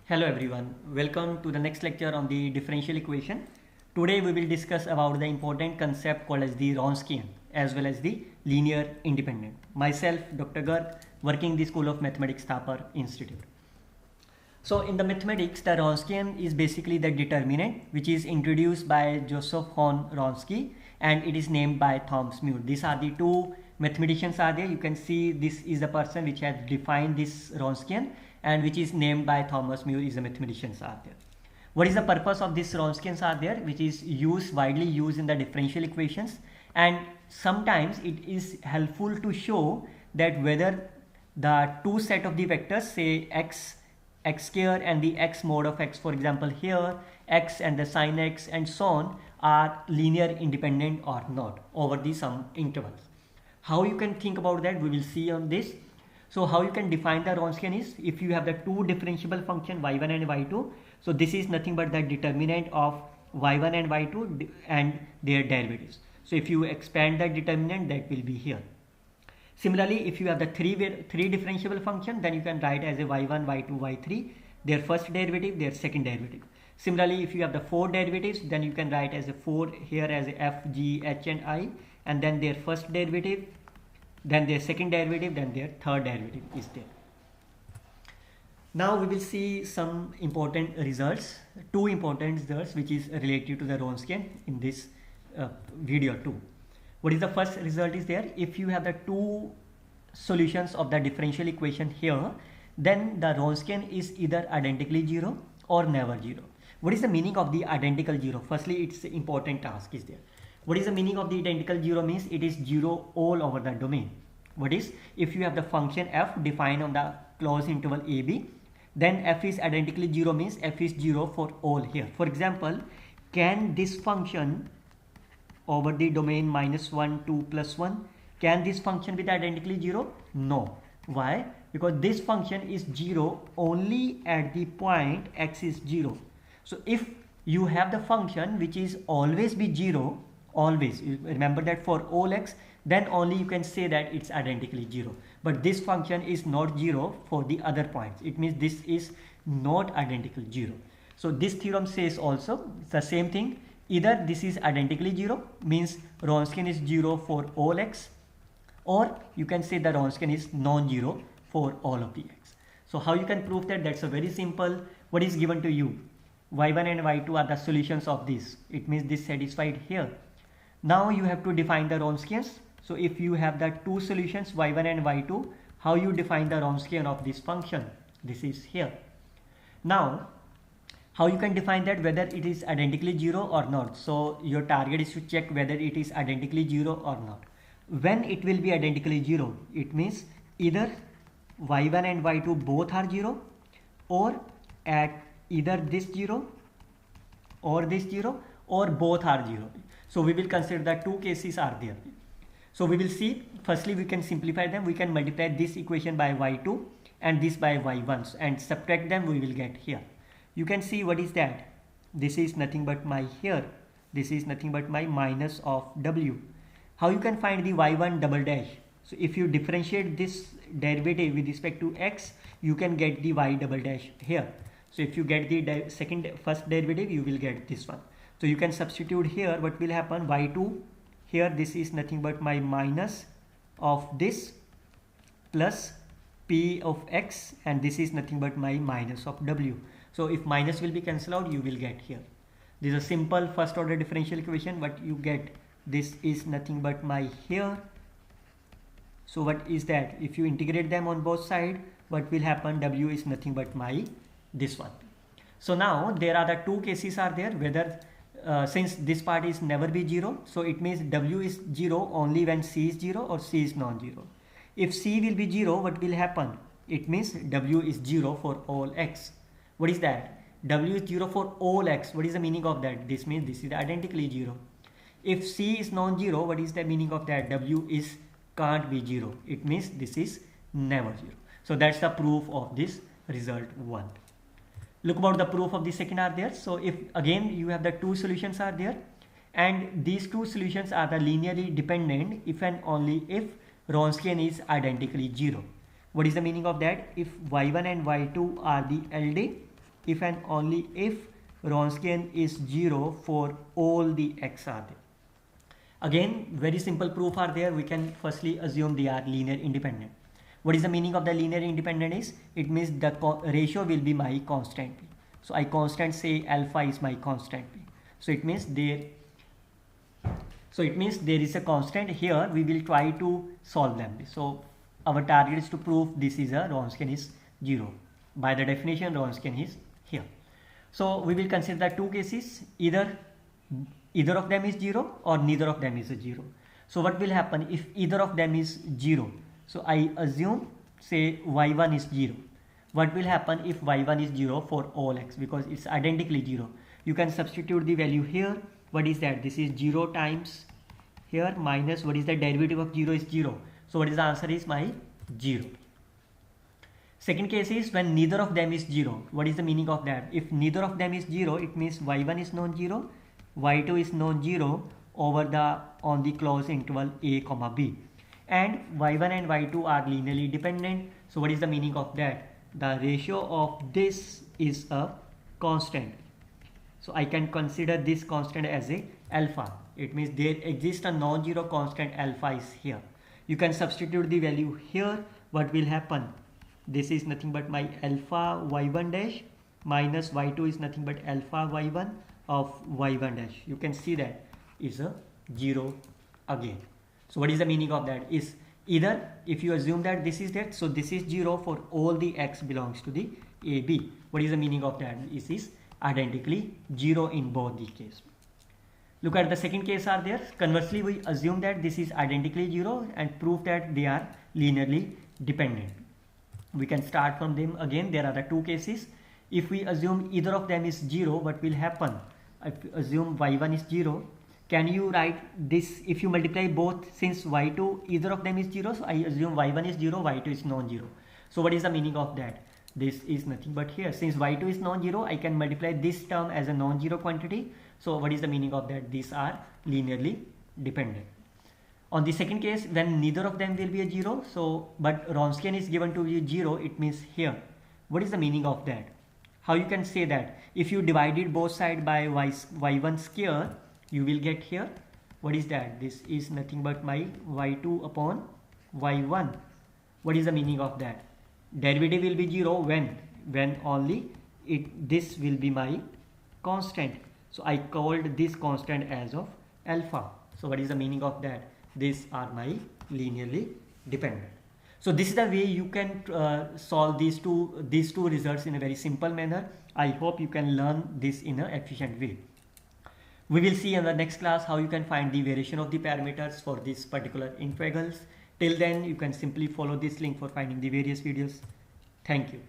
Hello everyone, welcome to the next lecture on the differential equation. Today we will discuss about the important concept called as the Wronskian as well as the linear independent. Myself, Dr. Garg, working in the School of Mathematics, Thapar Institute. So in the mathematics, the Wronskian is basically the determinant which is introduced by Joseph von Wronski and it is named by Thomas More. These are the two mathematicians are there. You can see this is the person which has defined this Wronskian and which is named by Thomas More is the mathematicians are there. What is the purpose of this Wronskians are there, which is widely used in the differential equations, and sometimes it is helpful to show that whether the two set of the vectors, say x square and the x mod of x, for example here x and the sin x and so on, are linear independent or not over the some intervals. How you can think about that we will see on this. So how you can define the Wronskian is, if you have the two differentiable function y1 and y2, so this is nothing but the determinant of y1 and y2 and their derivatives. So if you expand that determinant, that will be here. Similarly, if you have the three differentiable function, then you can write as a y1, y2, y3, their first derivative, their second derivative. Similarly, if you have the four derivatives, then you can write as a 4 here as a f, g, h and I, and then their first derivative, then their second derivative, then their third derivative is there. Now we will see some important results, two important results which is related to the Wronskian in this video too. What is the first result is there? If you have the two solutions of the differential equation here, then the Wronskian is either identically zero or never zero. What is the meaning of the identical zero? Firstly, it's an important task is there. What is the meaning of the identical zero? Means it is zero all over the domain. What is, if you have the function f defined on the closed interval ab, then f is identically zero means f is zero for all here. For example, can this function over the domain -1, 2, +1, can this function be identically zero? No. Why? Because this function is zero only at the point x is 0. So if you have the function which is always be 0, always, remember that for all x, then only you can say that it's identically 0. But this function is not 0 for the other points. It means this is not identical 0. So this theorem says also it's the same thing. Either this is identically 0 means Wronskian is 0 for all x, or you can say the Wronskian is non-zero for all of the x. So how you can prove that? That's a very simple. What is given to you? y1 and y2 are the solutions of this. It means this satisfied here. Now you have to define the Wronskians. So if you have the two solutions y1 and y2, how you define the Wronskian of this function? This is here. Now how you can define that whether it is identically 0 or not? So your target is to check whether it is identically 0 or not. When it will be identically 0, it means either y1 and y2 both are 0, or at either this 0 or this 0, or both are 0. So we will consider that two cases are there. So we will see, firstly we can simplify them. We can multiply this equation by y2 and this by y1 and subtract them, we will get here. You can see what is that? This is nothing but my here. This is nothing but my minus of w. How you can find the y1 double dash? So if you differentiate this derivative with respect to x, you can get the y double dash here. So if you get the first derivative, you will get this one. So you can substitute here. What will happen? Y2 here, this is nothing but my minus of this plus p of x, and this is nothing but my minus of w. So if minus will be cancelled out, you will get here. This is a simple first order differential equation. What you get, this is nothing but my here. So what is that? If you integrate them on both sides, what will happen? W is nothing but my this one. So now there are the two cases are there, whether since this part is never be 0, so it means w is 0 only when c is 0 or c is non-zero. If c will be 0, what will happen? It means w is 0 for all x. What is that? W is 0 for all x. What is the meaning of that? This means this is identically 0. If c is non-zero, what is the meaning of that? W is can't be 0. It means this is never 0. So that's the proof of this result 1. Look about the proof of the second are there. So if again you have the two solutions are there, and these two solutions are the linearly dependent if and only if Wronskian is identically 0. What is the meaning of that? If y1 and y2 are the LD, if and only if Wronskian is 0 for all the x are there. Again, very simple proof are there. We can firstly assume they are linear independent. What is the meaning of the linear independent is? It means the ratio will be my constant p. So I constant say alpha is my constant p. So it means there is a constant here. We will try to solve them. So our target is to prove this is a Wronskian is 0. By the definition, Wronskian is here. So we will consider the two cases, either of them is 0 or neither of them is a 0. So what will happen if either of them is 0? So I assume say y1 is 0. What will happen if y1 is 0 for all x, because it's identically 0? You can substitute the value here. What is that? This is 0 times here minus what is the derivative of 0 is 0. So what is the answer is my 0. Second case is when neither of them is 0. What is the meaning of that? If neither of them is 0, it means y1 is non-zero, y2 is non-zero on the closed interval a comma b, and y1 and y2 are linearly dependent. So what is the meaning of that? The ratio of this is a constant. So I can consider this constant as a alpha. It means there exists a non-zero constant alpha is here. You can substitute the value here. What will happen? This is nothing but my alpha y1 dash minus y2 is nothing but alpha y1 of y1 dash. You can see that is a 0 again. So what is the meaning of that? Is either if you assume that this is that, so this is 0 for all the x belongs to the AB. What is the meaning of that? This is identically 0 in both the case. Look at the second case are there. Conversely, we assume that this is identically 0 and prove that they are linearly dependent. We can start from them again. There are the two cases. If we assume either of them is 0, what will happen? If you assume y1 is 0, can you write this if you multiply both? Since y2 either of them is 0, so I assume y1 is 0, y2 is non-zero. So what is the meaning of that? This is nothing but here, since y2 is non-zero, I can multiply this term as a non-zero quantity. So what is the meaning of that? These are linearly dependent. On the second case, when neither of them will be a 0, so but Wronskian is given to be 0, it means here. What is the meaning of that? How you can say that? If you divided both sides by y1 square, you will get here. What is that? This is nothing but my y2 upon y1. What is the meaning of that? Derivative will be 0 when only this will be my constant. So I called this constant as of alpha. So what is the meaning of that? These are my linearly dependent. So this is the way you can solve these two results in a very simple manner. I hope you can learn this in an efficient way. We will see in the next class how you can find the variation of the parameters for this particular integrals. Till then, you can simply follow this link for finding the various videos. Thank you.